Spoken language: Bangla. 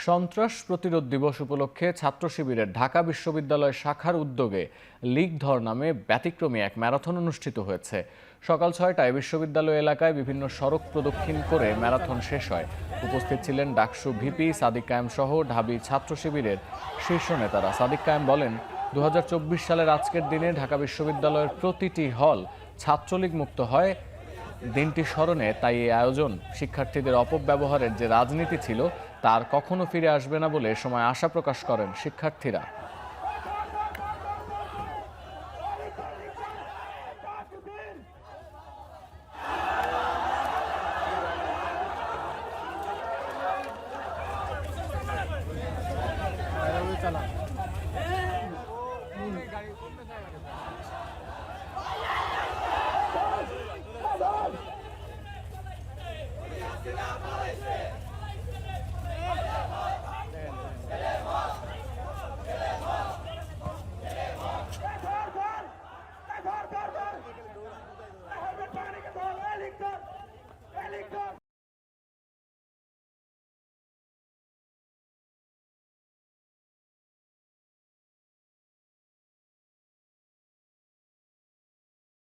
সন্ত্রাস প্রতিরোধ দিবস উপলক্ষে ছাত্র শিবিরের ঢাকা বিশ্ববিদ্যালয় শাখার উদ্যোগে লিগ ধর নামে ব্যতিক্রমী এক ম্যারাথন অনুষ্ঠিত হয়েছে। সকাল ৬টায় বিশ্ববিদ্যালয় এলাকায় বিভিন্ন সড়ক প্রদক্ষিণ করে ম্যারাথন শেষ হয়। উপস্থিত ছিলেন ডাকসু ভিপি সাদিক কায়েম সহ ঢাবি ছাত্র শিবিরের শীর্ষ নেতারা। সাদিক কায়েম বলেন, ২০২৪ সালের আজকের দিনে ঢাকা বিশ্ববিদ্যালয়ের প্রতিটি হল ছাত্রলীগ মুক্ত হয়। দিনটি স্মরণে তাই এই আয়োজন। শিক্ষার্থীদের অপব্যবহারের যে রাজনীতি ছিল তার কখনো ফিরে আসবে না বলে এ সময় আশা প্রকাশ করেন শিক্ষার্থীরা। চালা